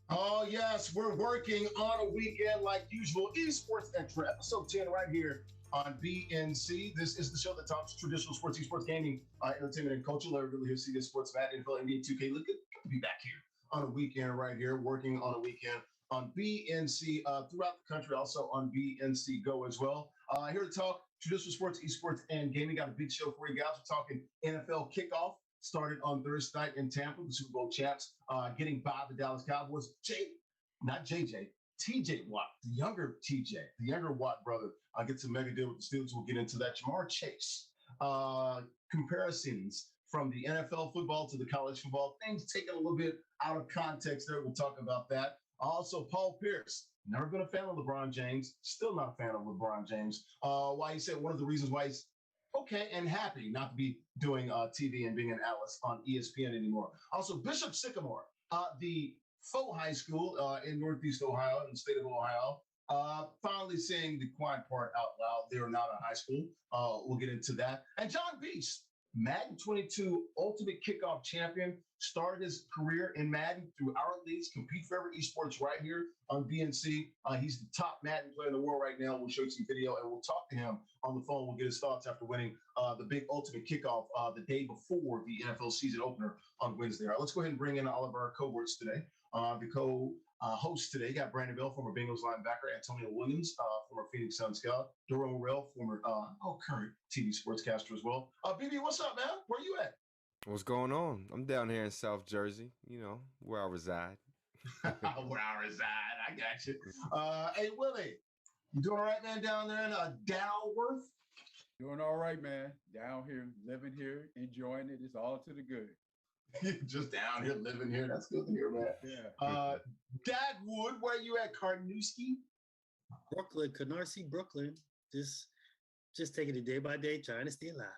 Oh, yes, we're working on a weekend like usual. Esports Xtra, episode 10, right here on BNC. This is the show that talks traditional sports, esports, gaming, entertainment, and culture. Let everybody here see this sports, Matt, NFL, NBA, 2K. Look, good to be back here on a weekend right here, working on a weekend on BNC throughout the country, also on BNC Go as well. Here to talk traditional sports, esports, and gaming. Got a big show for you guys. We're talking NFL kickoff. Started on Thursday night in Tampa, the Super Bowl champs, getting by the Dallas Cowboys. Not JJ, TJ Watt, the younger TJ, the younger Watt brother, gets a mega deal with the Steelers. We'll get into that. Jamar Chase, comparisons from the NFL football to the college football, things taken a little bit out of context there. We'll talk about that. Also, Paul Pierce, never been a fan of LeBron James, still not a fan of LeBron James. Why he said one of the reasons why he's okay and happy not to be doing TV and being an analyst on ESPN anymore. Also, Bishop Sycamore, the faux high school in Northeast Ohio, in the state of Ohio, finally saying the quiet part out loud. They're not a high school. We'll get into that. And John Beast, Madden 22 Ultimate Kickoff Champion, started his career in Madden through our leagues, Compete Forever Esports right here on BNC. He's the top Madden player in the world right now. We'll show you some video and we'll talk to him on the phone. We'll get his thoughts after winning the big Ultimate Kickoff the day before the NFL season opener on Wednesday. All right, let's go ahead and bring in all of our cohorts today. The co-host today got Brandon Bell, former Bengals linebacker, Antonio Williams, former Phoenix Sun scout, Durham Morrell, former current TV sportscaster as well. BB, what's up, man? Where you at? What's going on? I'm down here in South Jersey, where I reside. Where I reside, I got you. Hey, Willie, you doing all right, man, down there in Dalworth? Doing all right, man. Down here, living here, enjoying it. It's all to the good. Just down here, living here. That's good to hear, man. Yeah. Dagwood, where you at, Carnoustie? Brooklyn, Canarsie, Brooklyn. Just taking it day by day, trying to stay alive.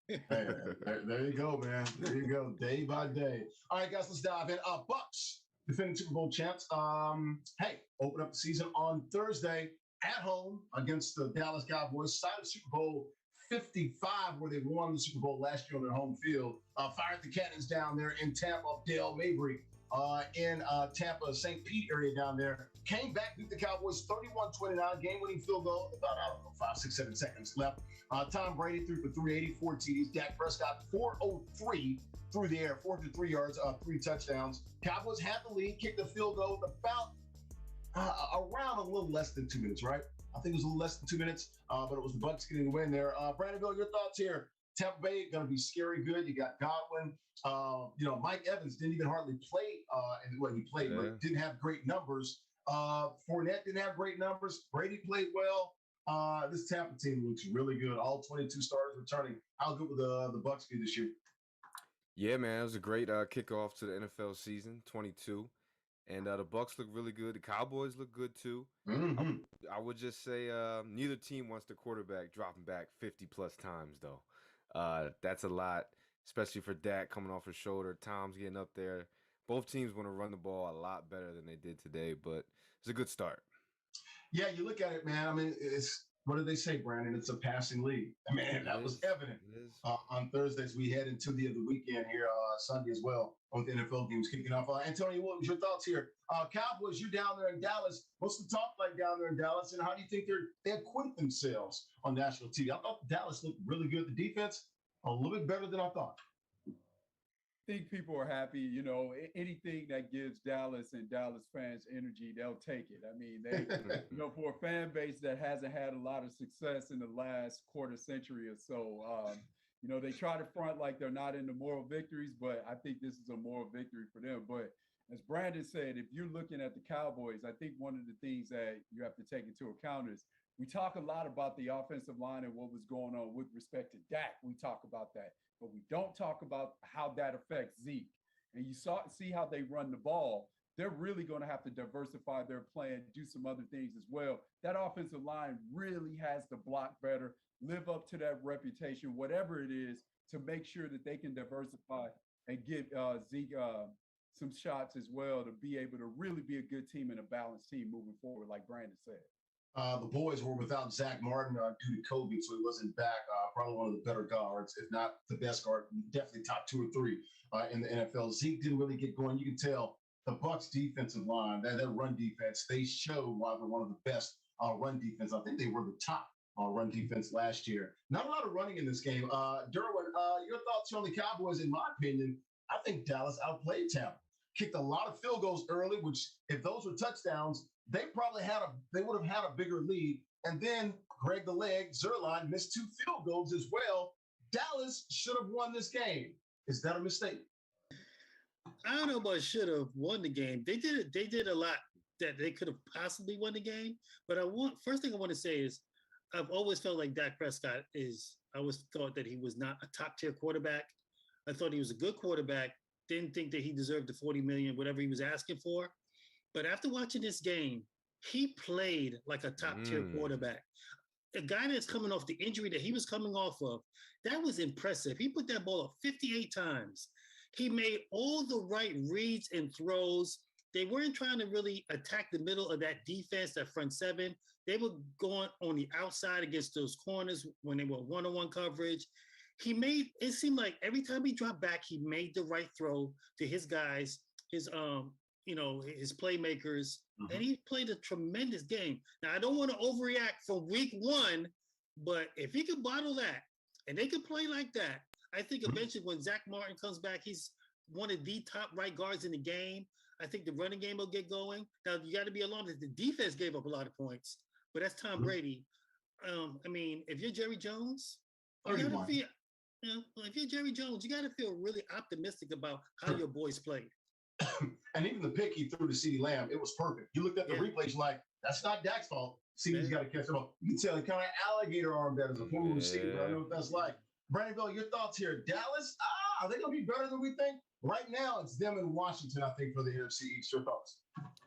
Hey, there you go, man. There you go, day by day. All right, guys, let's dive in. Bucks, defending Super Bowl champs. Open up the season on Thursday at home against the Dallas Cowboys. Side of Super Bowl 55, where they won the Super Bowl last year on their home field. Fired the cannons down there in Tampa. Dale Mabry in Tampa, St. Pete area down there. Came back, beat the Cowboys 31-29, game-winning field goal, about 5, 6, 7 seconds left. Tom Brady threw for 384 TDs. Dak Prescott 403 through the air, 403 yards, 3 touchdowns. Cowboys had the lead, kicked the field goal with about around a little less than 2 minutes, right? I think it was a little less than 2 minutes, but it was the Bucks getting the win there. Brandon Bill, your thoughts here? Tampa Bay going to be scary good. You got Godwin. Mike Evans didn't even hardly play. He played, but didn't have great numbers. Fournette didn't have great numbers. Brady played well. This Tampa team looks really good. All 22 starters returning. How good will the Bucks be this year? Yeah, man, it was a great kickoff to the NFL season, 22. And the Bucks look really good. The Cowboys look good too. Mm-hmm. I would just say neither team wants the quarterback dropping back 50+ times, though. That's a lot, especially for Dak coming off his shoulder. Tom's getting up there. Both teams want to run the ball a lot better than they did today, but it's a good start. Yeah, you look at it, man. I mean, what did they say, Brandon? It's a passing league. I mean, that was evident on Thursdays. We head into the weekend here, Sunday as well, with the NFL games kicking off. Antonio, what was your thoughts here? Cowboys, you down there in Dallas. What's the talk like down there in Dallas, and how do you think they acquitted themselves on national TV? I thought Dallas looked really good. The defense, a little bit better than I thought. I think people are happy. Anything that gives Dallas and Dallas fans energy, they'll take it. I mean, they, for a fan base that hasn't had a lot of success in the last quarter century or so, they try to front like they're not into moral victories, but I think this is a moral victory for them. But as Brandon said, if you're looking at the Cowboys, I think one of the things that you have to take into account is we talk a lot about the offensive line and what was going on with respect to Dak. We talk about that. But we don't talk about how that affects Zeke. And you see how they run the ball. They're really going to have to diversify their plan, do some other things as well. That offensive line really has to block better, live up to that reputation, whatever it is, to make sure that they can diversify and give Zeke some shots as well to be able to really be a good team and a balanced team moving forward, like Brandon said. The boys were without Zach Martin due to COVID, so he wasn't back. Probably one of the better guards, if not the best guard, definitely top 2 or 3 in the NFL. Zeke didn't really get going. You can tell the Bucks defensive line, that run defense, they showed why they're one of the best run defense. I think they were the top run defense last year. Not a lot of running in this game. Derwin, your thoughts on the Cowboys? In my opinion, I think Dallas outplayed Tampa. Kicked a lot of field goals early, which if those were touchdowns, they would have had a bigger lead. And then Greg the Leg Zerline missed 2 field goals as well. Dallas should have won this game. Is that a mistake? I don't know about should have won the game. They did a lot that they could have possibly won the game. But first thing I want to say is I've always felt like Dak Prescott I always thought that he was not a top tier quarterback. I thought he was a good quarterback. Didn't think that he deserved the $40 million, whatever he was asking for. But after watching this game, he played like a top tier quarterback. A guy that's coming off the injury that he was coming off of, that was impressive. He put that ball up 58 times. He made all the right reads and throws. They weren't trying to really attack the middle of that defense, that front seven. They were going on the outside against those corners when they were one-on-one coverage. It seemed like every time he dropped back, he made the right throw to his guys, his playmakers, and he played a tremendous game. Now, I don't want to overreact for week 1, but if he could bottle that and they could play like that, I think eventually when Zach Martin comes back, he's one of the top right guards in the game. I think the running game will get going. Now, you got to be alarmed that the defense gave up a lot of points, but that's Tom Brady. I mean, if you're Jerry Jones, you got to feel, if you're Jerry Jones, you got to feel really optimistic about how your boys played. And even the pick he threw to CeeDee Lamb, it was perfect. You looked at the replays like, that's not Dak's fault. CeeDee's got to catch the ball. You can tell he kind of alligator arm that as a former receiver. I don't know what that's like. Brandonville, your thoughts here. Dallas, are they going to be better than we think? Right now, it's them in Washington, I think, for the NFC East. Your thoughts?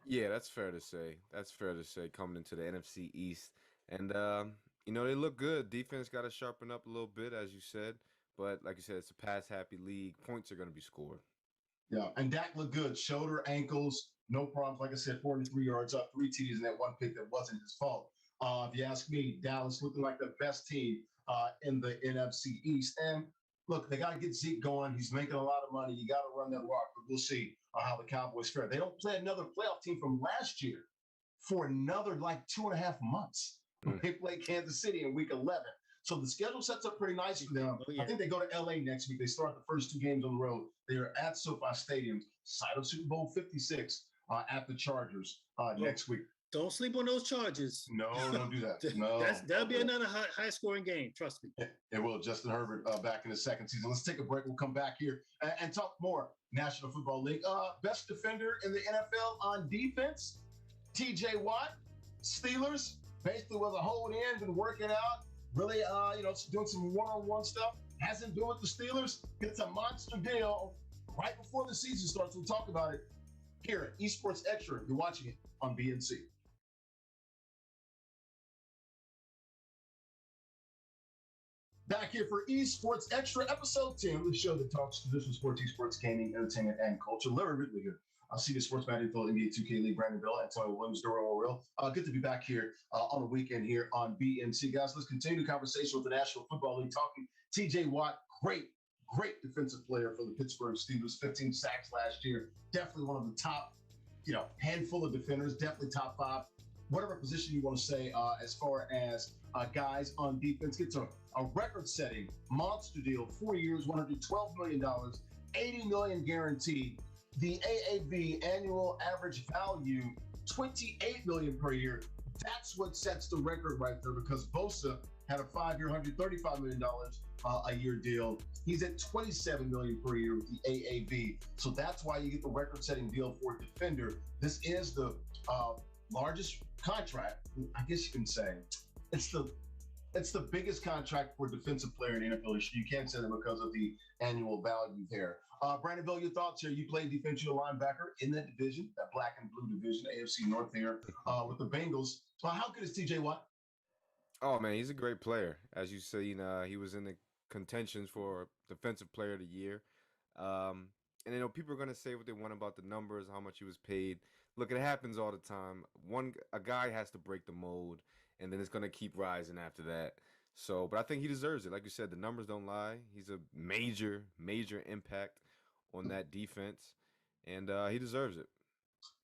Yeah, that's fair to say. That's fair to say coming into the NFC East. And, they look good. Defense got to sharpen up a little bit, as you said. But like you said, it's a pass-happy league. Points are going to be scored. Yeah, and Dak looked good. Shoulder, ankles, no problems. Like I said, 43 yards up, 3 TDs in that one pick that wasn't his fault. If you ask me, Dallas looking like the best team in the NFC East. And look, they got to get Zeke going. He's making a lot of money. You got to run that rock, but we'll see how the Cowboys fare. They don't play another playoff team from last year for another 2.5 months. They play Kansas City in week 11. So the schedule sets up pretty nice for them. I think they go to LA next week. They start the first 2 games on the road. They are at SoFi Stadium, site of Super Bowl 56 at the Chargers next week. Don't sleep on those Chargers. No, don't do that. No, that'll be another high-scoring game. Trust me. It will. Justin Herbert back in his second season. Let's take a break. We'll come back here and talk more National Football League. Best defender in the NFL on defense, T.J. Watt. Steelers basically was a hold in, been working out. Really, doing some one-on-one stuff. Hasn't been with the Steelers. Gets a monster deal right before the season starts. We'll talk about it here at Esports Xtra. You're watching it on BNC. Back here for Esports Xtra, episode 10, the show that talks traditional sports, esports, gaming, entertainment, and culture. Larry Ridley here. See the Sports Magic Phil NBA 2K League, Brandon Bill, Antonio Williams, Doro Real. Good to be back here on the weekend here on BNC. Guys, let's continue the conversation with the National Football League, talking TJ Watt, great defensive player for the Pittsburgh Steelers, 15 sacks last year. Definitely one of the top, handful of defenders, definitely top 5. Whatever position you want to say as far as guys on defense. Gets a record-setting monster deal, 4 years, $112 million, $80 million guaranteed. The AAV, annual average value, $28 million per year. That's what sets the record right there, because Bosa had a 5-year, $135 million a year deal. He's at $27 million per year with the AAV. So that's why you get the record-setting deal for a defender. This is the largest contract, I guess you can say. It's the biggest contract for a defensive player in NFL history. You can't say that because of the annual value there. Brandon Bill, your thoughts here. You played defensive linebacker in that division, that black and blue division, AFC North there with the Bengals. How good is TJ Watt? Oh, man, he's a great player. As you say, he was in the contentions for Defensive Player of the Year. And, people are going to say what they want about the numbers, how much he was paid. Look, it happens all the time. A guy has to break the mold, and then it's going to keep rising after that. So, but I think he deserves it. Like you said, the numbers don't lie. He's a major impact on that defense, and he deserves it.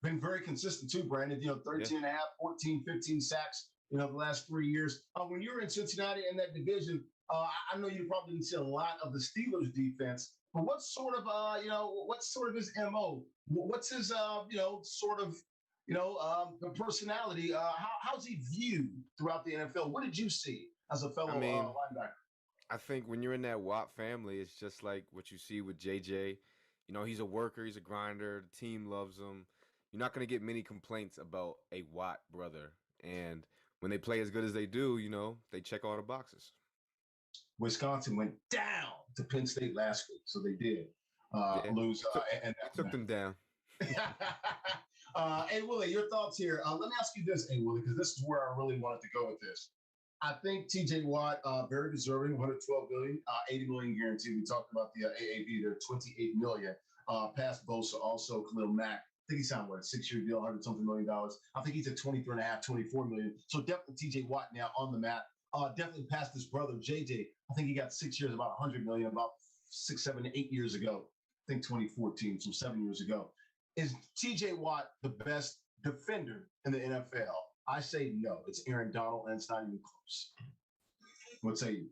Been very consistent too, Brandon. 13 and a half, 14, 15 sacks, the last 3 years. When you were in Cincinnati in that division, I know you probably didn't see a lot of the Steelers defense, but what's sort of his MO? What's his, personality? How's he viewed throughout the NFL? What did you see as a fellow linebacker? I think when you're in that Watt family, it's just like what you see with JJ. He's a worker, he's a grinder. The team loves him. You're not going to get many complaints about a Watt brother. And when they play as good as they do, they check all the boxes. Wisconsin went down to Penn State last week, so they did lose. And took them down. Hey, Willie, your thoughts here. Let me ask you this, hey, Willie, because this is where I really wanted to go with this. I think T.J. Watt, very deserving, $112 million, $80 million guaranteed. We talked about the AAV there, $28 million. Past Bosa, also Khalil Mack. I think he signed, a 6-year deal, $100-something million. I think he's at 23.5, $24 million. So definitely T.J. Watt now on the map. Definitely past his brother, J.J. I think he got 6 years, about $100 million, about 6, 7, 8 years ago. I think 2014, so 7 years ago. Is T.J. Watt the best defender in the NFL? I say no. It's Aaron Donald, and it's not even close. What say you?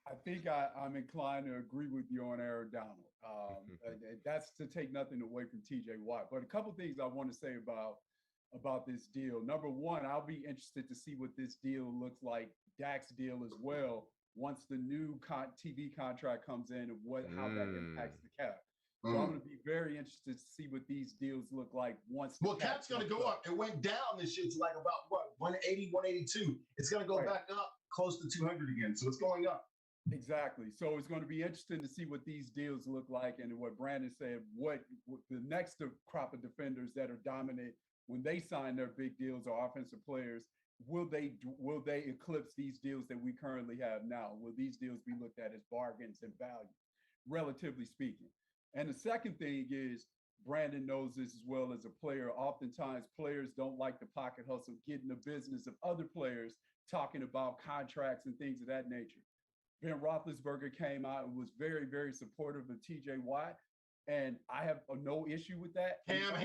I think I'm inclined to agree with you on Aaron Donald. That's to take nothing away from T.J. Watt. But a couple things I want to say about this deal. Number one, I'll be interested to see what this deal looks like, Dak's deal as well, once the new TV contract comes in and how that impacts the cap. So I'm going to be very interested to see what these deals look like once. Well, cap's going to go up. It went down this year to like about 180, 182. It's going to go back up close to 200 again. So it's going up. Exactly. So it's going to be interesting to see what these deals look like, and what Brandon said, what the next crop of defenders that are dominant when they sign their big deals or offensive players, will they eclipse these deals that we currently have now? Will these deals be looked at as bargains in value, relatively speaking? And the second thing is, Brandon knows this as well as a player. Oftentimes, players don't like the pocket hustle, get in the business of other players talking about contracts and things of that nature. Ben Roethlisberger came out and was very, very supportive of T.J. Watt, and I have no issue with that. Cam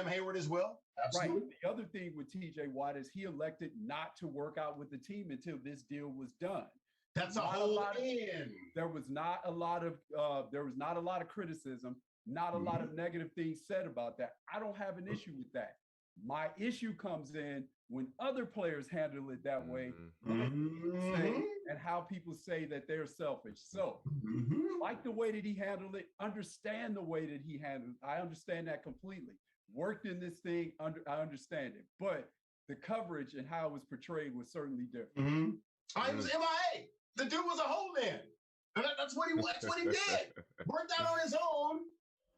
Hayward as well. Absolutely. Right. The other thing with T.J. Watt is he elected not to work out with the team until this deal was done. That's a whole in. There was not a lot of criticism, not a lot of negative things said about that. I don't have an issue with that. My issue comes in when other players handle it that way, and how people say that they're selfish. So, like the way that he handled it, understand the way that he handled it. I understand that completely. Worked in this thing, I understand it. But the coverage and how it was portrayed was certainly different. It was MIA. The dude was a hold-in. That's what he did. Worked out on his own.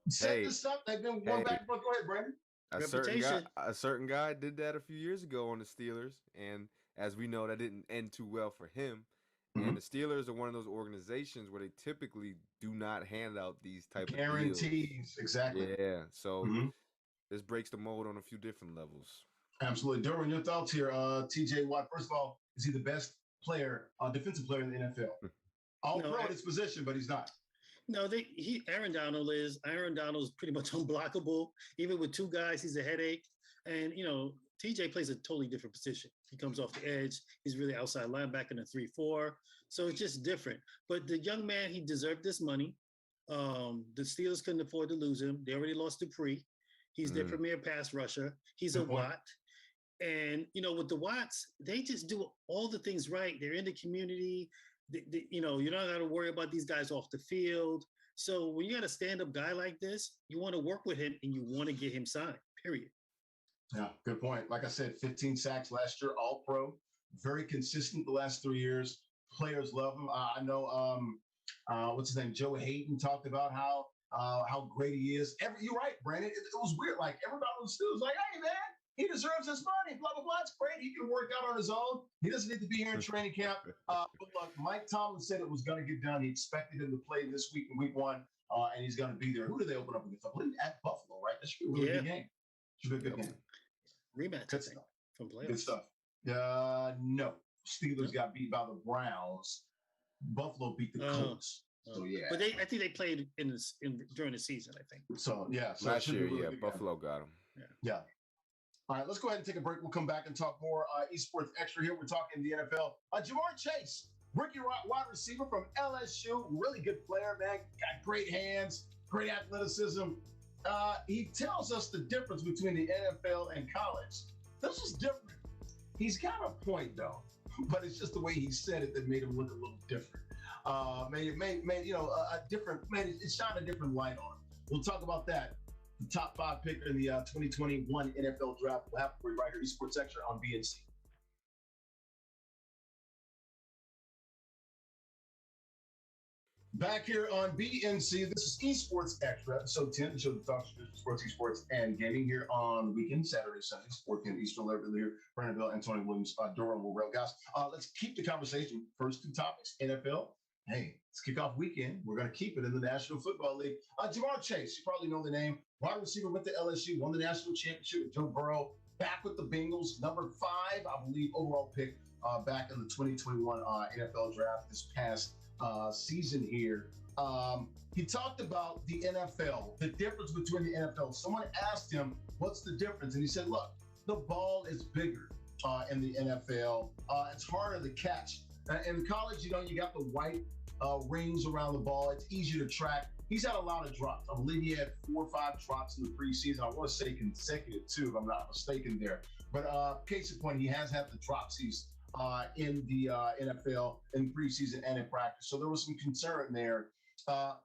Set this up. They've been going back and forth. Go ahead, Brandon. A certain guy did that a few years ago on the Steelers, and as we know, that didn't end too well for him. And the Steelers are one of those organizations where they typically do not hand out these type of guarantees. Exactly. Yeah. So this breaks the mold on a few different levels. Absolutely. Derwin, your thoughts here. T.J. Watt, first of all, is he the best defensive player in the NFL? Pro at his position, but he's not. No, Aaron Donald is pretty much unblockable. Even with two guys, he's a headache. And, TJ plays a totally different position. He comes off the edge. He's really outside linebacker in a 3-4. So it's just different. But the young man, he deserved this money. The Steelers couldn't afford to lose him. They already lost Dupree. He's their premier pass rusher. He's a Watt. And, with the Watts, they just do all the things right. They're in the community. You're not going to worry about these guys off the field. So when you got a stand-up guy like this, you want to work with him and you want to get him signed, period. Yeah, good point. Like I said, 15 sacks last year, all pro, very consistent the last 3 years. Players love him. I know, what's his name? Joe Hayden talked about how great he is. You're right, Brandon. It was weird. Like everybody on the Steelers was like, hey, man, he deserves his money, blah, blah, blah. It's great. He can work out on his own. He doesn't need to be here in training camp. But look, Mike Tomlin said it was going to get done. He expected him to play this week in week 1, and he's going to be there. Who do they open up against? I believe at Buffalo, right? That should be a really good game. Should be a good game. Rematch, good stuff. From playoffs. Good stuff. No. Steelers got beat by the Browns. Buffalo beat the Colts. So, yeah. But I think they played during the season, I think. So, yeah. So last year, Buffalo got them. Yeah. All right, let's go ahead and take a break. We'll come back and talk more Esports Extra here. We're talking the NFL. Jamar Chase, rookie wide receiver from LSU, really good player, man. Got great hands, great athleticism. He tells us the difference between the NFL and college. This is different. He's got a point, though, but it's just the way he said it that made him look a little different. Made a different, it shined a different light on him. We'll talk about that. The top 5 pick in the 2021 NFL draft. We'll have for you right here, Esports Extra on BNC. Back here on BNC, this is Esports Extra, episode 10, the show that talks sports, esports, and gaming here on weekend, Saturday, Sunday, 4 p.m. Eastern, Level here, Brandon Bell, and Tony Williams, Durham, Will guys. Let's keep the conversation. First 2 topics, NFL. Hey, let's kick off weekend. We're going to keep it in the National Football League. Jamar Chase, you probably know the name. Wide receiver went to LSU, won the national championship with Joe Burrow. Back with the Bengals, number 5, I believe, overall pick back in the 2021 NFL draft this past season here. He talked about the NFL, the difference between the NFL. Someone asked him, what's the difference? And he said, look, the ball is bigger in the NFL. It's harder to catch. In college, you got the white rings around the ball. It's easier to track. He's had a lot of drops. I believe he had 4 or 5 drops in the preseason. I want to say consecutive too, if I'm not mistaken there. But case in point, he has had the dropsies in the NFL in preseason and in practice. So there was some concern there.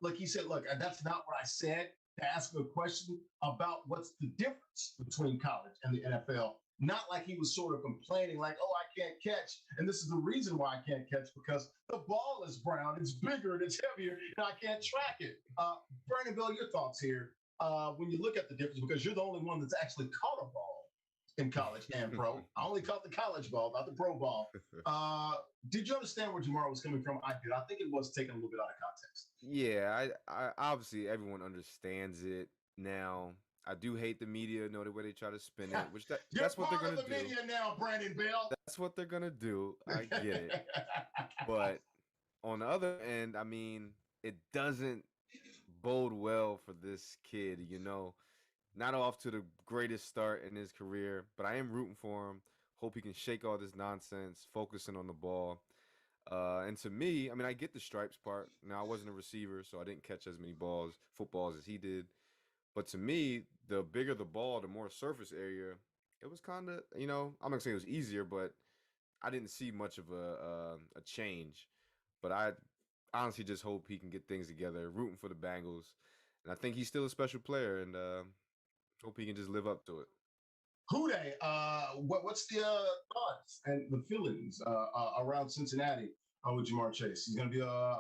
Like he said, look, that's not what I said, to ask a question about what's the difference between college and the NFL. Not like he was sort of complaining like, oh, I can't catch. And this is the reason why I can't catch, because the ball is brown, it's bigger, and it's heavier, and I can't track it. Brandon Bill, your thoughts here when you look at the difference, because you're the only one that's actually caught a ball in college and pro. I only caught the college ball, not the pro ball. Did you understand where Jamar was coming from? I did. I think it was taken a little bit out of context. Yeah, I obviously everyone understands it now. I do hate the media, know the way they try to spin it, which that's what they're going to do. You're part of the media now, Brandon Bell. That's what they're going to do. I get it. But on the other end, I mean, it doesn't bode well for this kid, Not off to the greatest start in his career, but I am rooting for him. Hope he can shake all this nonsense, focusing on the ball. And to me, I mean, I get the stripes part. Now, I wasn't a receiver, so I didn't catch as many footballs as he did. But to me, the bigger the ball, the more surface area, it was kind of, I'm not going to say it was easier, but I didn't see much of a change. But I honestly just hope he can get things together, rooting for the Bengals. And I think he's still a special player, and hope he can just live up to it. Houday, what's the thoughts and the feelings around Cincinnati with Jamar Chase? He's going to be a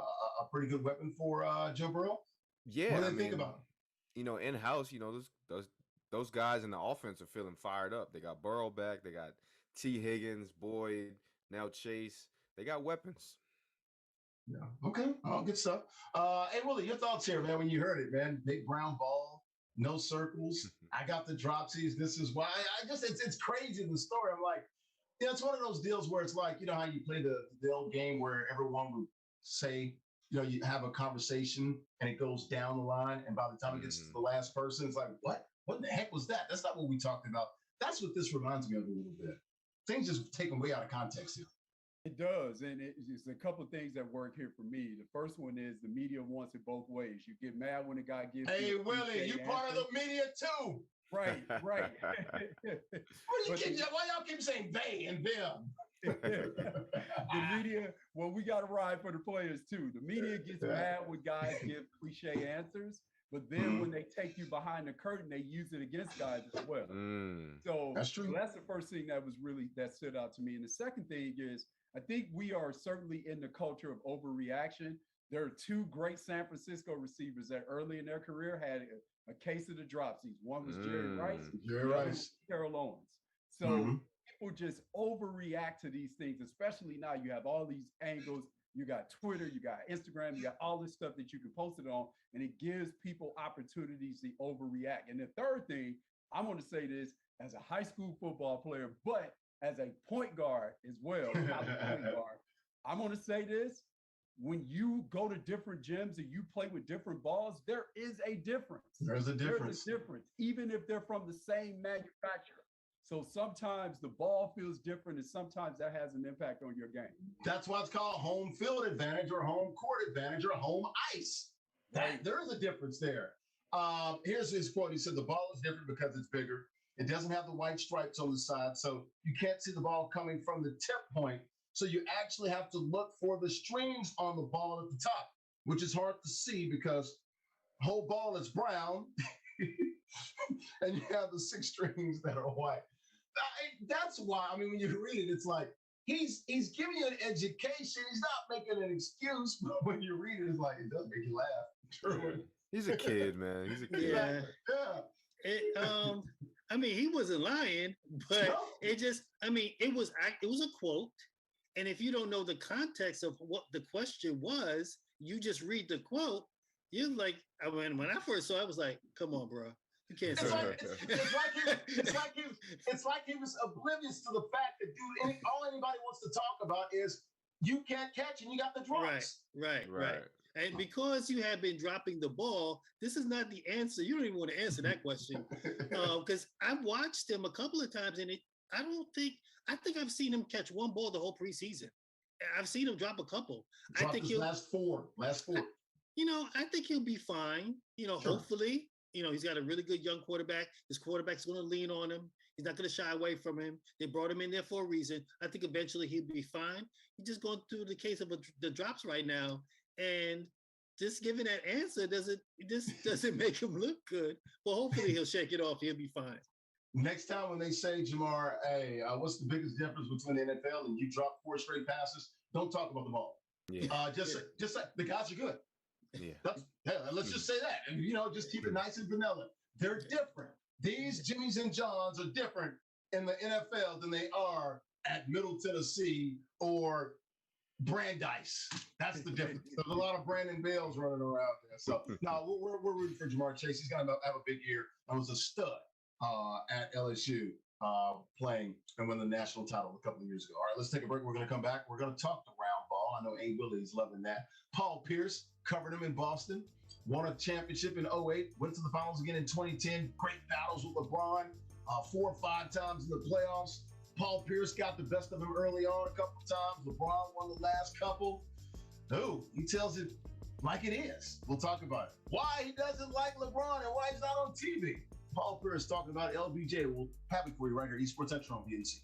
pretty good weapon for Joe Burrow? Yeah. What do they think about him? In-house, those guys in the offense are feeling fired up. They got Burrow back. They got T. Higgins, Boyd, now Chase. They got weapons. Yeah. Okay. Oh, good stuff. Hey, Willie, your thoughts here, man, when you heard it, man. Big brown ball, no circles. I got the dropsies. This is why it's crazy, the story. I'm like, it's one of those deals where it's like, how you play the old game where everyone would say, you have a conversation and it goes down the line. And by the time it gets to the last person, it's like, what? What in the heck was that? That's not what we talked about. That's what this reminds me of a little bit. Things just taken way out of context here. It does. And it's a couple of things that work here for me. The first one is the media wants it both ways. You get mad when a guy gives Hey, Willie, you part of the media too. Right. Why y'all keep saying they and them? The media, well, we got to ride for the players too. The media gets mad when guys give cliche answers, but then when they take you behind the curtain, they use it against guys as well. So that's true. So that's the first thing that stood out to me. And the second thing is, I think we are certainly in the culture of overreaction. There are 2 great San Francisco receivers that early in their career had a case of the dropsies. One was Jerry Rice, Terrell Owens. So people just overreact to these things, especially now you have all these angles. You got Twitter, you got Instagram, you got all this stuff that you can post it on, and it gives people opportunities to overreact. And the third thing, I'm going to say this as a high school football player, but as a point guard as well, I'm going to say this. when you go to different gyms and you play with different balls, there is a difference. There's a difference. There's a difference, even if they're from the same manufacturer. So sometimes the ball feels different, and sometimes that has an impact on your game. That's why it's called home field advantage or home court advantage or home ice. There's a difference there. Here's his quote. He said, the ball is different because it's bigger. It doesn't have the white stripes on the side, so you can't see the ball coming from the tip point. So you actually have to look for the strings on the ball at the top, which is hard to see because the whole ball is brown and you have the 6 strings that are white. That's why, I mean, when you read it, it's like, he's giving you an education. He's not making an excuse, but when you read it, it's like, it does make you laugh. Truly. He's a kid, man. He's a kid. Yeah. I mean, he wasn't lying, but it just, I mean, it was a quote. And if you don't know the context of what the question was, you just read the quote, you're like, I mean, when I first saw it, I was like, come on, bro. You can't say that. It's like he was oblivious to the fact that, dude, all anybody wants to talk about is you can't catch and you got the drops. Right. And because you have been dropping the ball, this is not the answer. You don't even want to answer that question. Because I've watched him a couple of times, and I think I've seen him catch one ball the whole preseason. I've seen him drop a couple. I think he'll last four. I think he'll be fine. Sure. Hopefully, he's got a really good young quarterback. His quarterback's going to lean on him. He's not going to shy away from him. They brought him in there for a reason. I think eventually he'll be fine. He's just going through the case of the drops right now. And just giving that answer doesn't make him look good. But hopefully he'll shake it off. He'll be fine. Next time when they say, Jamar, hey, what's the biggest difference between the NFL and you drop 4 straight passes? Don't talk about the ball. Yeah. Just say the guys are good. Yeah. Let's just say that. And, just keep it nice and vanilla. They're different. These Jimmys and Johns are different in the NFL than they are at Middle Tennessee or Brandeis. That's the difference. There's a lot of Brandon Bales running around there. So, no, we're rooting for Jamar Chase. He's going to have a big year. I was a stud at LSU playing and win the national title a couple of years ago. All right, let's take a break. We're going to come back. We're going to talk the round ball. I know A. Willie is loving that. Paul Pierce covered him in Boston, won a championship in 2008, went to the finals again in 2010. Great battles with LeBron 4 or 5 times in the playoffs. Paul Pierce got the best of him early on a couple of times. LeBron won the last couple. Oh, he tells it like it is. We'll talk about it. Why he doesn't like LeBron and why he's not on TV. Paul Pierce talking about LBJ. We'll have it for you right here. Esports Xtra on BNC.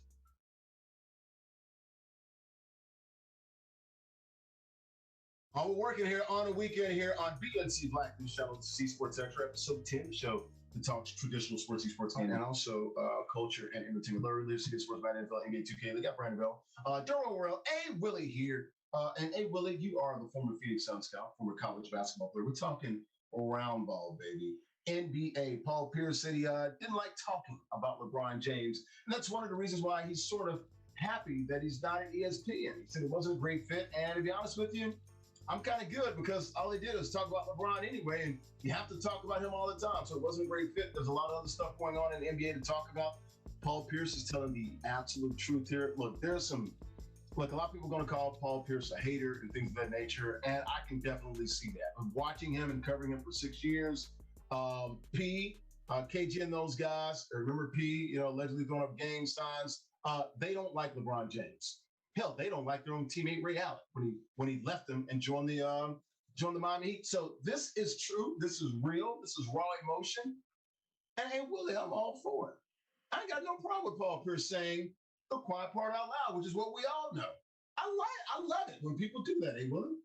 We're working here on a weekend here on BNC Black News Channel. This is Esports Xtra, episode 10, the show that talks traditional sports, esports, and also culture and entertainment. Larry Lives, Sports, NFL, NBA 2K. They got Brandon Bell, Durham Worrell, A. Willie here. And A. Willie, you are the former Phoenix Sun scout, former college basketball player. We're talking round ball, baby. NBA. Paul Pierce said he didn't like talking about LeBron James. And that's one of the reasons why he's sort of happy that he's not at ESPN. He said it wasn't a great fit. And to be honest with you, I'm kind of good because all he did was talk about LeBron anyway, and you have to talk about him all the time. So it wasn't a great fit. There's a lot of other stuff going on in the NBA to talk about. Paul Pierce is telling the absolute truth here. Look, a lot of people are going to call Paul Pierce a hater and things of that nature, and I can definitely see that. But watching him and covering him for 6 years, KG and those guys, remember P, allegedly throwing up gang signs, they don't like LeBron James. Hell, they don't like their own teammate Ray Allen when he left them and joined the Miami Heat. So this is true. This is real. This is raw emotion. And Willie, I'm all for it. I ain't got no problem with Paul Pierce saying the quiet part out loud, which is what we all know. I love it when people do that. Hey, Willie,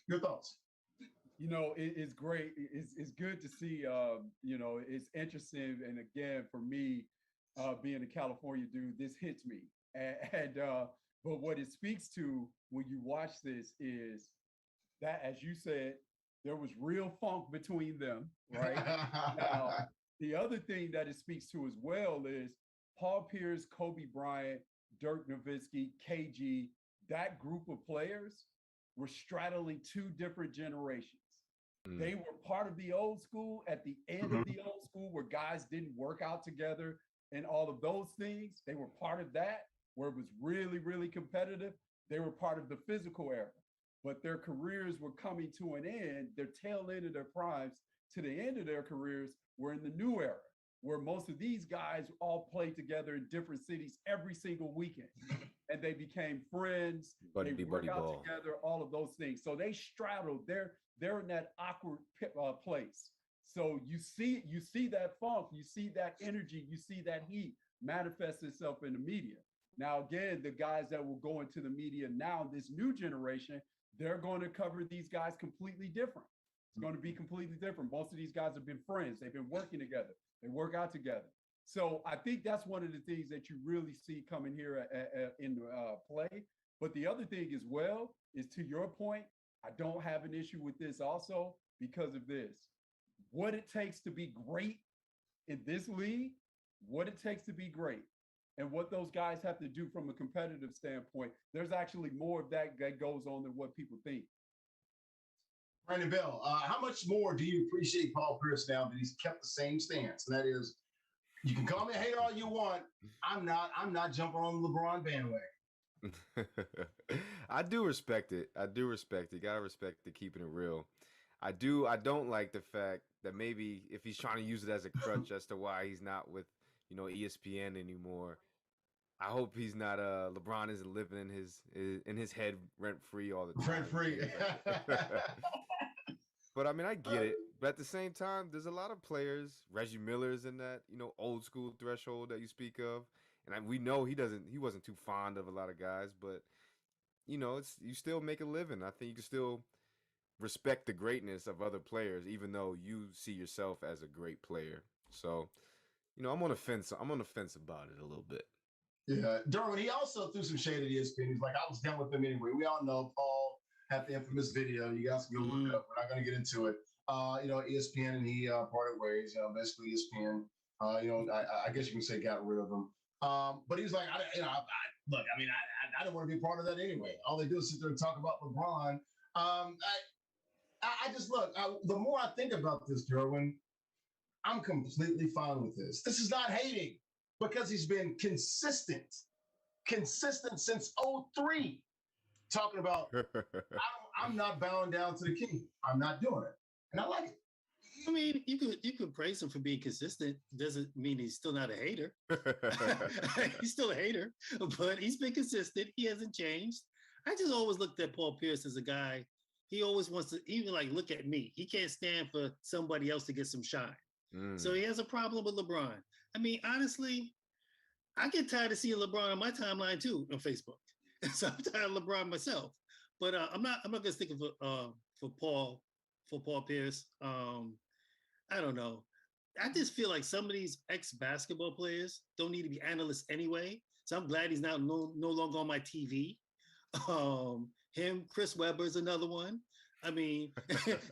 your thoughts? It's great. It's good to see. It's interesting. And again, for me, being a California dude, this hits me. But what it speaks to when you watch this is that, as you said, there was real funk between them, right? Now, the other thing that it speaks to as well is Paul Pierce, Kobe Bryant, Dirk Nowitzki, KG, that group of players were straddling 2 different generations. They were part of the old school at the end of the old school where guys didn't work out together and all of those things. They were part of that where it was really, really competitive. They were part of the physical era. but their careers were coming to an end, their tail end of their primes to the end of their careers were in the new era, where most of these guys all played together in different cities every single weekend. And they became friends, they work out together, all of those things. So they straddled, they're in that awkward place. So you see that funk, you see that energy, you see that heat manifest itself in the media. Now, again, the guys that will go into the media now, this new generation, they're going to cover these guys completely different. It's going to be completely different. Most of these guys have been friends. They've been working together. They work out together. So I think that's one of the things that you really see coming here in play. But the other thing as well is, to your point, I don't have an issue with this also because of this. What it takes to be great in this league, what it takes to be great, and what those guys have to do from a competitive standpoint, there's actually more of that goes on than what people think. Brandon Bell, how much more do you appreciate Paul Pierce now that he's kept the same stance? And that is, you can call me a hater all you want. I'm not jumping on the LeBron bandwagon. I do respect it. Gotta respect the keeping it real. I don't like the fact that maybe if he's trying to use it as a crutch as to why he's not with, ESPN anymore. I hope he's not LeBron isn't living in his head rent free all the time. Rent free. But I mean, I get it. But at the same time, there's a lot of players. Reggie Miller's in that, old school threshold that you speak of. And we know he wasn't too fond of a lot of guys, but you still make a living. I think you can still respect the greatness of other players, even though you see yourself as a great player. So, I'm on the fence. I'm on the fence about it a little bit. Yeah, Derwin, he also threw some shade at ESPN. He's like, I was done with him anyway. We all know Paul had the infamous video. You guys can go look it up. We're not going to get into it. ESPN and he parted ways. Basically ESPN. I guess you can say got rid of him. But he was like, look, I mean, I don't want to be a part of that anyway. All they do is sit there and talk about LeBron. I just look. The more I think about this, Derwin, I'm completely fine with this. This is not hating, because he's been consistent since 2003, talking about I'm not bowing down to the king. I'm not doing it, and I like it. I mean, you could praise him for being consistent. Doesn't mean he's still not a hater. He's still a hater, but he's been consistent. He hasn't changed. I just always looked at Paul Pierce as a guy. He always wants to even look at me. He can't stand for somebody else to get some shine. So he has a problem with LeBron. I mean, honestly, I get tired of seeing LeBron on my timeline too on Facebook. So I'm tired of LeBron myself. But I'm not gonna stick for Paul Pierce. I don't know. I just feel like some of these ex-basketball players don't need to be analysts anyway. So I'm glad he's now no longer on my TV. Chris Webber is another one. I mean,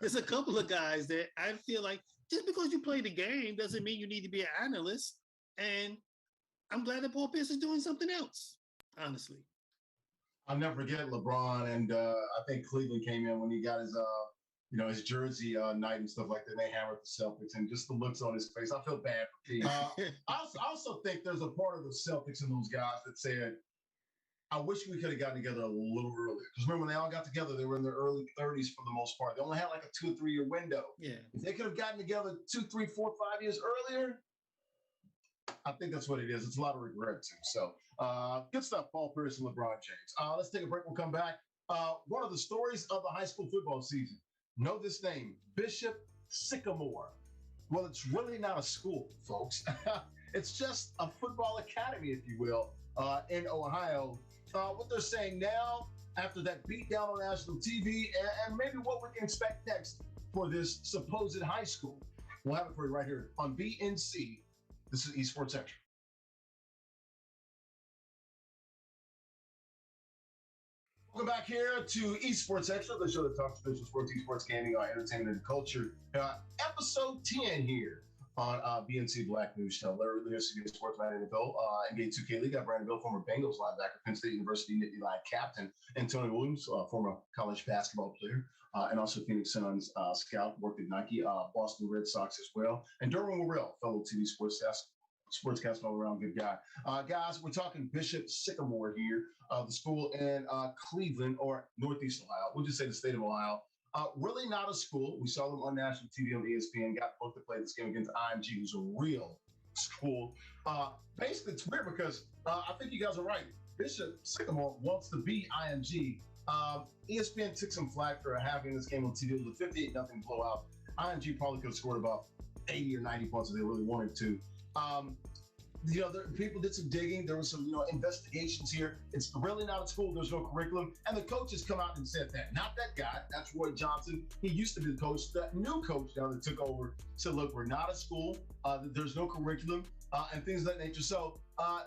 there's a couple of guys that I feel like just because you play the game doesn't mean you need to be an analyst. And I'm glad that Paul Pierce is doing something else, honestly. I'll never forget LeBron, and I think Cleveland came in when he got his jersey night and stuff like that. And they hammered the Celtics, and just the looks on his face, I feel bad for Pete. I also think there's a part of the Celtics and those guys that said, I wish we could have gotten together a little earlier. Because remember, when they all got together, they were in their early 30s for the most part. They only had like a 2 or 3 year window. Yeah. If they could have gotten together 2, 3, 4, 5 years earlier, I think that's what it is. It's a lot of regret too. So good stuff, Paul Pierce and LeBron James. Let's take a break. We'll come back. One of the stories of the high school football season. Know this name, Bishop Sycamore. Well, it's really not a school, folks. It's just a football academy, if you will, in Ohio. What they're saying now, after that beatdown on national TV, and maybe what we can expect next for this supposed high school. We'll have it for you right here on BNC. This is Esports Xtra. Welcome back here to Esports Xtra, the show that talks traditional sports, esports, gaming, entertainment, and culture. Episode 10 here on BNC Black News Show. Larry Lewis, CBS Sports, my NFL, NBA 2K League. Got Brandon Bill, former Bengals linebacker, Penn State University Nittany Lion captain, and Tony Williams, former college basketball player, and also Phoenix Suns scout, worked at Nike, Boston Red Sox as well, and Derwin Worrell, fellow TV sports Sportscast all around good guy. Guys, we're talking Bishop Sycamore here, the school in Cleveland or Northeast Ohio. We'll just say the state of Ohio. Really not a school. We saw them on national TV on ESPN, got booked to play this game against IMG, who's a real school. Basically, it's weird because I think you guys are right. Bishop Sycamore wants to beat IMG. ESPN took some flack for having this game on TV. It was a 58-0 blowout. IMG probably could have scored about 80 or 90 points if they really wanted to. People did some digging. There was some, investigations here. It's really not a school. There's no curriculum. And the coaches come out and said that. Not that guy. That's Roy Johnson. He used to be the coach. That new coach now that took over said, look, we're not a school. There's no curriculum and things of that nature. So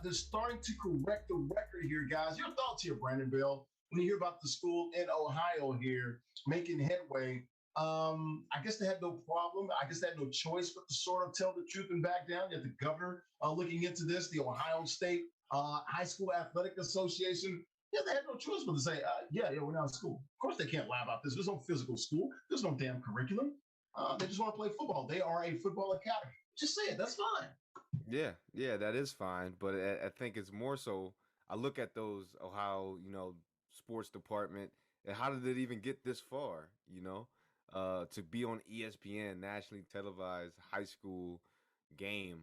they're starting to correct the record here, guys. Your thoughts here, Brandon Bill, when you hear about the school in Ohio here making headway. I guess they had no problem. I guess they had no choice but to sort of tell the truth and back down. You have the governor looking into this, the Ohio State High School Athletic Association. Yeah, they had no choice but to say, we're not a school. Of course they can't lie about this. There's no physical school. There's no damn curriculum. They just want to play football. They are a football academy. Just say it. That's fine. Yeah, that is fine. But I think it's more so, I look at those Ohio, sports department, and how did it even get this far, to be on ESPN, nationally televised high school game.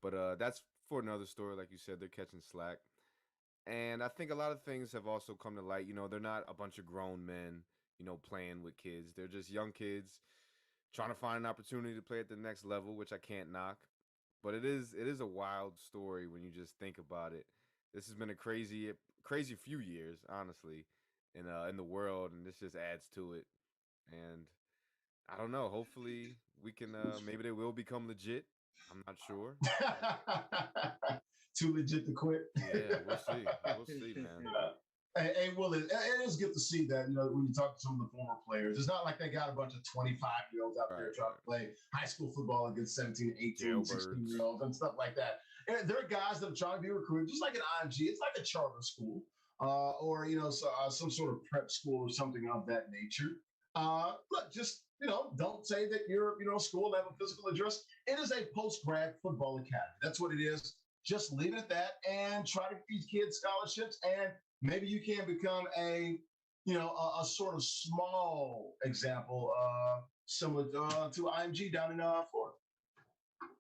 But that's for another story. Like you said, they're catching slack. And I think a lot of things have also come to light. They're not a bunch of grown men, playing with kids. They're just young kids trying to find an opportunity to play at the next level, which I can't knock. But it is a wild story when you just think about it. This has been a crazy few years, honestly, in the world, and this just adds to it. And I don't know. Hopefully, we can. Maybe they will become legit. I'm not sure. Too legit to quit. Yeah, we'll see. We'll see, man. Hey, Will, it is good to see that, when you talk to some of the former players, it's not like they got a bunch of 25-year-olds out there trying to play high school football against 17, 18, 16-year-olds and stuff like that. And there are guys that are trying to be recruited, just like an IMG. It's like a charter school or, some sort of prep school or something of that nature. Look, just, don't say that you're, school that have a physical address. It is a post-grad football academy. That's what it is. Just leave it at that and try to feed kids scholarships. And maybe you can become a sort of small example, similar to IMG down in Florida.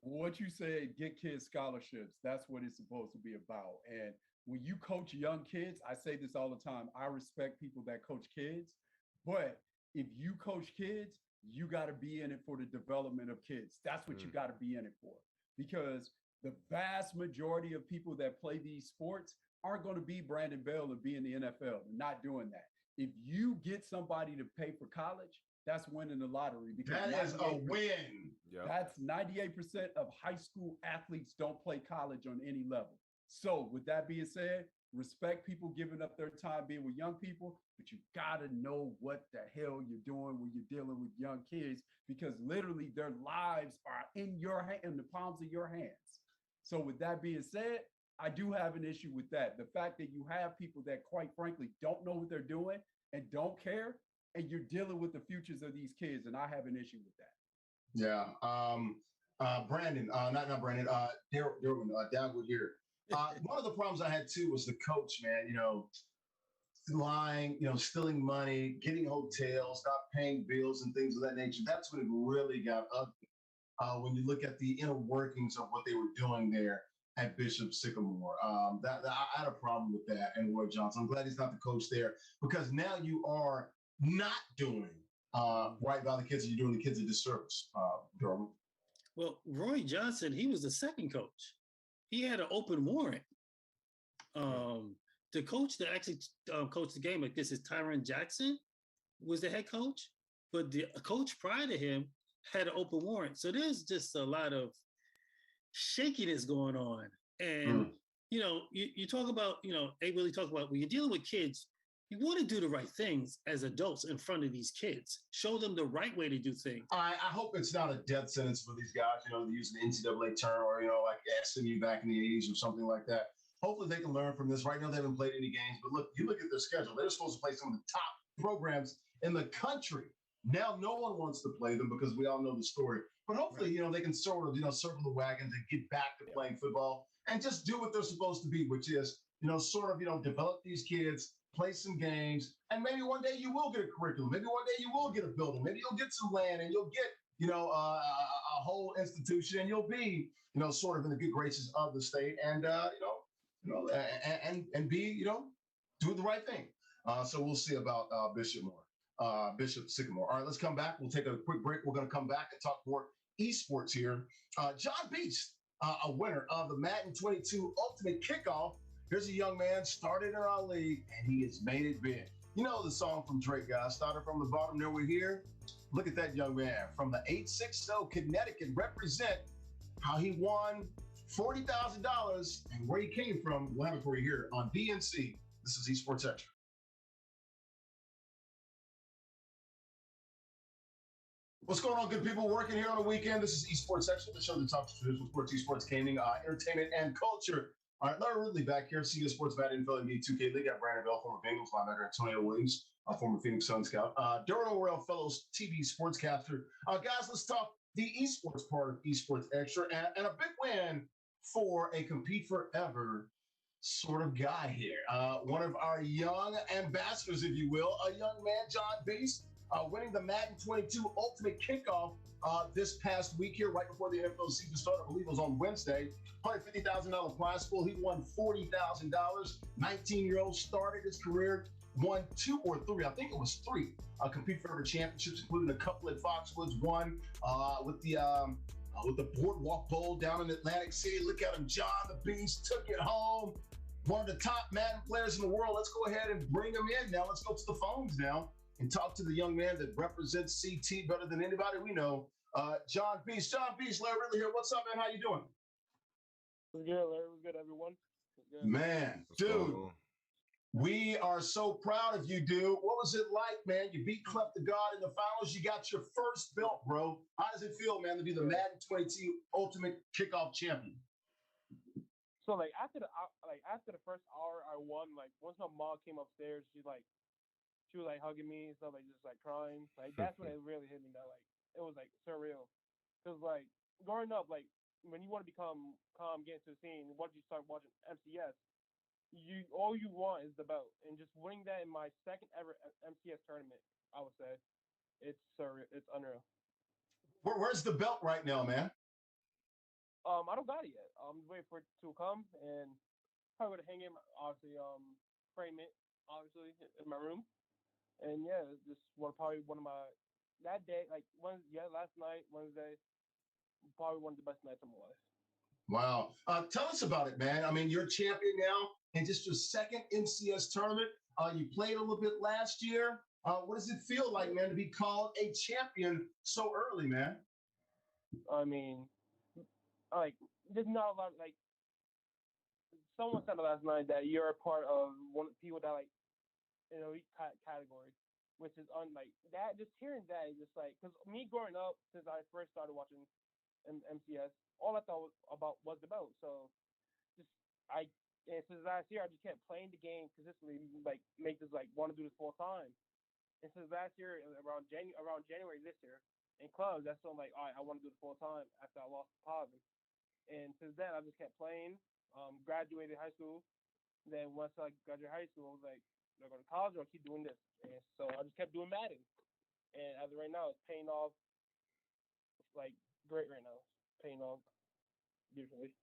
What you say, get kids scholarships. That's what it's supposed to be about. And when you coach young kids, I say this all the time. I respect people that coach kids, but if you coach kids, you got to be in it for the development of kids. That's what you got to be in it for, because the vast majority of people that play these sports aren't going to be Brandon Bell or be in the NFL. They're not doing that. If you get somebody to pay for college, that's winning the lottery. Because that is a win. That's 98% of high school athletes don't play college on any level. So with that being said, respect people giving up their time being with young people, but you got to know what the hell you're doing when you're dealing with young kids, because literally their lives are in the palms of your hands. So with that being said, I do have an issue with that. The fact that you have people that, quite frankly, don't know what they're doing and don't care, and you're dealing with the futures of these kids, and I have an issue with that. Yeah. Brandon, not Brandon, Darwin, Dagwood here. One of the problems I had too was the coach, man, lying, stealing money, getting hotels, not paying bills and things of that nature. That's when it really got ugly. When you look at the inner workings of what they were doing there at Bishop Sycamore. I had a problem with that and Roy Johnson. I'm glad he's not the coach there, because now you are not doing right by the kids. You're doing the kids a disservice, Darwin. Well, Roy Johnson, he was the second coach. He had an open warrant. The coach that actually coached the game like this is Tyron Jackson, was the head coach, but the coach prior to him had an open warrant. So there's just a lot of shakiness going on. And, you talk about, they really talk about when you're dealing with kids, you want to do the right things as adults in front of these kids. Show them the right way to do things. I hope it's not a death sentence for these guys, they use the NCAA term or, like SMU back in the 80s or something like that. Hopefully they can learn from this. Right now they haven't played any games, but look, you look at their schedule. They're supposed to play some of the top programs in the country. Now no one wants to play them because we all know the story. But hopefully, they can sort of, circle the wagons and get back to playing football and just do what they're supposed to be, which is, sort of, develop these kids, play some games, and maybe one day you will get a curriculum. Maybe one day you will get a building. Maybe you'll get some land and you'll get, a whole institution, and you'll be, sort of in the good graces of the state, and and be, do the right thing. So we'll see about Bishop Sycamore. All right, let's come back. We'll take a quick break. We're going to come back and talk more esports here. John Beast, a winner of the Madden 22 Ultimate Kickoff. Here's a young man started in our league, and he has made it big. You know the song from Drake, guys. Started from the bottom, now we're here. Look at that young man from the 860 Connecticut represent how he won $40,000 and where he came from. We'll have it for you here on DNC. This is Esports Xtra. What's going on, good people working here on the weekend? This is Esports Xtra, the show that talks traditional sports, esports, gaming, entertainment, and culture. All right, Larry Ridley back here, CEO Sports Madden Info and Me2K League. Got Brandon Bell, former Bengals linebacker, Antonio Williams, former Phoenix Sun Scout, Darren O'Reilly, fellow TV sportscaster. Guys, let's talk the esports part of Esports Xtra, and a big win for a compete forever sort of guy here. One of our young ambassadors, if you will, a young man, John Beast, winning the Madden 22 Ultimate Kickoff this past week here, right before the NFL season started. I believe it was on Wednesday. $150,000 prize pool. He won $40,000. 19-year-old started his career, won 2 or 3, I think it was 3, compete forever championships, including a couple at Foxwoods. One with the Boardwalk Bowl down in Atlantic City. Look at him, John the Beast took it home. One of the top Madden players in the world. Let's go ahead and bring him in now. Let's go to the phones now and talk to the young man that represents CT better than anybody we know. John Beast. John Beast, Larry Ridley here. What's up, man? How you doing? What's good, Larry? What's good, everyone? What's good? Man, dude, we are so proud of you, dude. What was it like, man? You beat Clef the God in the finals. You got your first belt, bro. How does it feel, man, to be the Madden 22 Ultimate Kickoff champion? So after the first hour I won, once my mom came upstairs, she was hugging me and stuff, just crying. That's when it really hit me that it was surreal. Cause growing up, when you want to become calm, get into the scene, once you start watching MCS, all you want is the belt, and just winning that in my second ever MCS tournament, I would say, it's surreal. It's unreal. Where's the belt right now, man? I don't got it yet. I'm waiting for it to come, and probably gonna hang it, obviously, frame it, obviously, in my room. And yeah, just probably one of my that day, last night, Wednesday, probably one of the best nights of my life. Wow. Tell us about it, man. I mean, you're a champion now, and just your second MCS tournament. You played a little bit last year. What does it feel like, man, to be called a champion so early, man? I mean, there's not a lot. Someone said last night that you're a part of one of the people that elite category, which is that. Just hearing that is just because me growing up, since I first started watching MCS, all I thought about was the belt. So since last year I just kept playing the game consistently, make this want to do this full time. And since last year, around January this year in clubs, that's when all right, I want to do it full time after I lost the positive. And since then I just kept playing. Graduated high school. Then once I graduated high school, I was like, do I go to college or keep doing this? And so I just kept doing Madden. And as of right now, it's paying off great right now. It's paying off beautifully.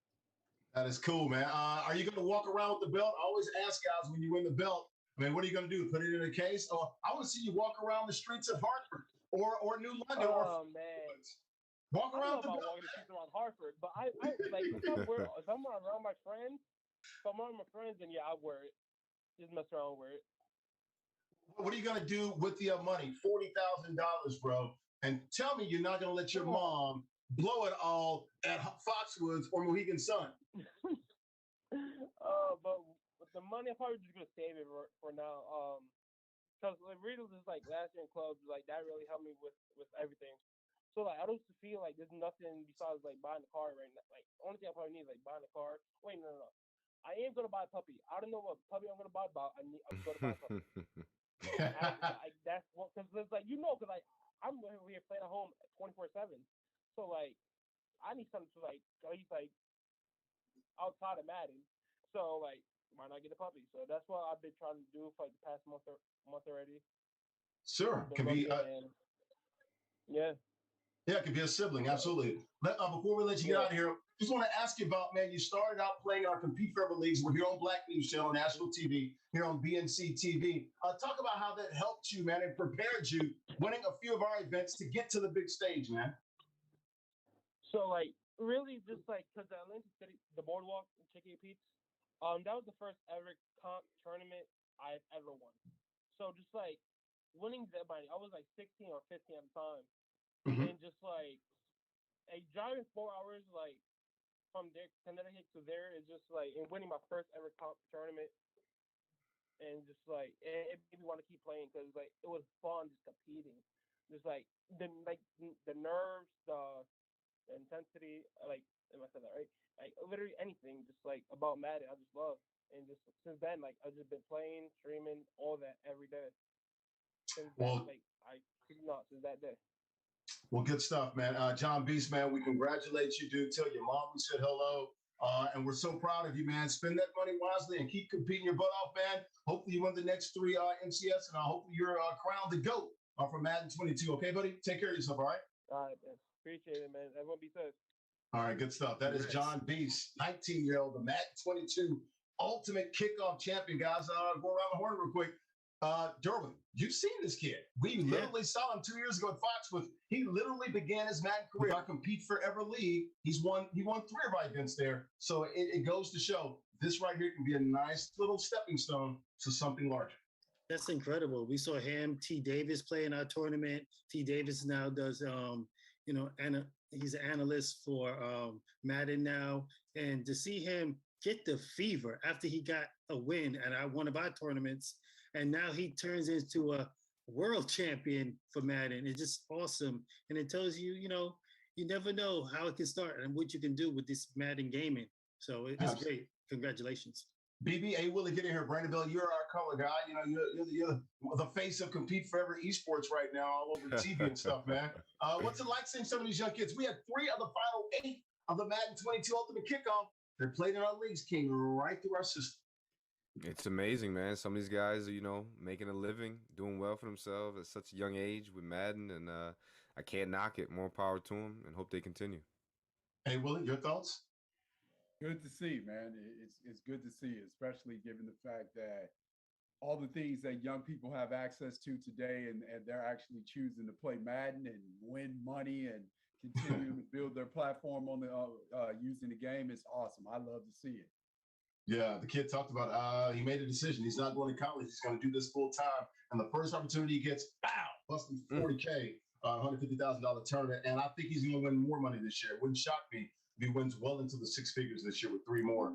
That is cool, man. Are you going to walk around with the belt? I always ask guys when you win the belt, I mean, what are you going to do? Put it in a case? Or I want to see you walk around the streets of Hartford or New London. Man. Walk around the belt. I don't know about walking the streets around Hartford, but I if I'm around my friends, then yeah, I wear it. Just mess around and wear it. What are you going to do with the money? $40,000, bro. And tell me you're not going to let your mom blow it all at Foxwoods or Mohegan Sun. But with the money, I'm probably just going to save it for now. Because really, just last year in clubs, that really helped me with everything. So I don't feel like there's nothing besides buying a car right now. Only thing I probably need is buying a car. Wait, no. I am gonna buy a puppy. I don't know what puppy I'm gonna buy, but I'm gonna buy a puppy. That's what, because I'm over here playing at home 24/7. So like, I need something to like at least like outside of Madden. So like, why not get a puppy? So that's what I've been trying to do for like the past month already. Sure. Been Can be. looking and yeah. Yeah, it could be a sibling. Absolutely. Before we let you get out of here, just want to ask you about, man, you started out playing our Compete Forever Leagues. We're here on Black News Channel, national TV, here on BNC TV. Talk about how that helped you, man, and prepared you winning a few of our events to get to the big stage, man. So like, really just like, because the Atlantic City, the Boardwalk, Chicken Pete's, that was the first ever comp tournament I've ever won. So just like winning that by, I was like 16 or 15 at the time. And just like driving 4 hours like from there Connecticut to there is just like, and winning my first ever comp tournament, and just like it made me want to keep playing because like it was fun just competing, just like the nerves, the intensity, like if I said that right, like literally anything just like about Madden I just love, and just since then like I've just been playing, streaming, all that every day. Since that, like I could not since that day. Well, good stuff, man. John Beast, man, we congratulate you, dude. Tell your mom we said hello. And we're so proud of you, man. Spend that money wisely and keep competing your butt off, man. Hopefully you win the next 3 MCS, and hopefully you're crowned the GOAT for Madden 22. Okay, buddy? Take care of yourself, all right? All right, man. Appreciate it, man. Everyone be safe. All right, good stuff. That is John Beast, 19-year-old, the Madden 22 Ultimate Kickoff Champion, guys. Go around the horn real quick. Derwin, you've seen this kid. We literally saw him 2 years ago at Foxwoods. He literally began his Madden career. Our Compete Forever League. He won 3 of our events there. So it goes to show this right here can be a nice little stepping stone to something larger. That's incredible. We saw him, T. Davis, play in our tournament. T. Davis now does, he's an analyst for Madden now. And to see him get the fever after he got a win at one of our tournaments, and now he turns into a world champion for Madden. It's just awesome. And it tells you, you never know how it can start and what you can do with this Madden gaming. So it's great. Congratulations. BB, Willie, get in here. Brandon Bell, you're our color guy. You're the face of Compete Forever Esports right now, all over TV and stuff, man. What's it like seeing some of these young kids? We had 3 of the final 8 of the Madden 22 Ultimate Kickoff. They played in our leagues, came right through our system. It's amazing, man. Some of these guys are, making a living, doing well for themselves at such a young age with Madden, and I can't knock it. More power to them, and hope they continue. Hey, Willie, your thoughts? Good to see, man. It's good to see, especially given the fact that all the things that young people have access to today, and they're actually choosing to play Madden and win money and continue to build their platform on the using the game. It's awesome. I love to see it. Yeah, the kid talked about he made a decision. He's not going to college. He's going to do this full time. And the first opportunity he gets, busting $40K, $150,000 tournament. And I think he's going to win more money this year. It wouldn't shock me if he wins well into the 6 figures this year with 3 more.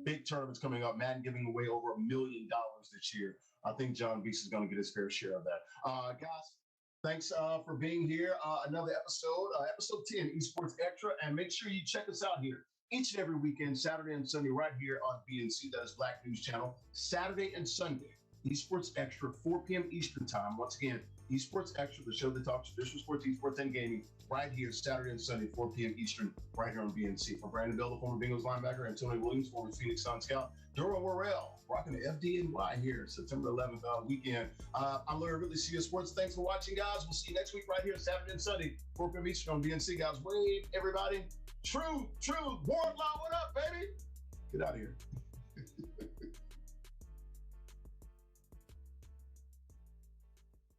Big tournaments coming up. Madden giving away over $1 million this year. I think John Beast is going to get his fair share of that. Guys, thanks for being here. Another episode 10, Esports Xtra. And make sure you check us out here each and every weekend, Saturday and Sunday, right here on BNC. That is Black News Channel. Saturday and Sunday, Esports Xtra, 4 p.m. Eastern Time. Once again, Esports Xtra, the show that talks traditional sports, esports, and gaming, right here, Saturday and Sunday, 4 p.m. Eastern, right here on BNC. For Brandon Bell, the former Bengals linebacker, and Tony Williams, former Phoenix Sun scout, Durham Worrell, rocking the FDNY here, September 11th weekend. I'm Larry Ridley, CU Sports. Thanks for watching, guys. We'll see you next week right here, Saturday and Sunday, 4 p.m. Eastern on BNC, guys. Wave, everybody. True. Wardlaw, what up, baby? Get out of here.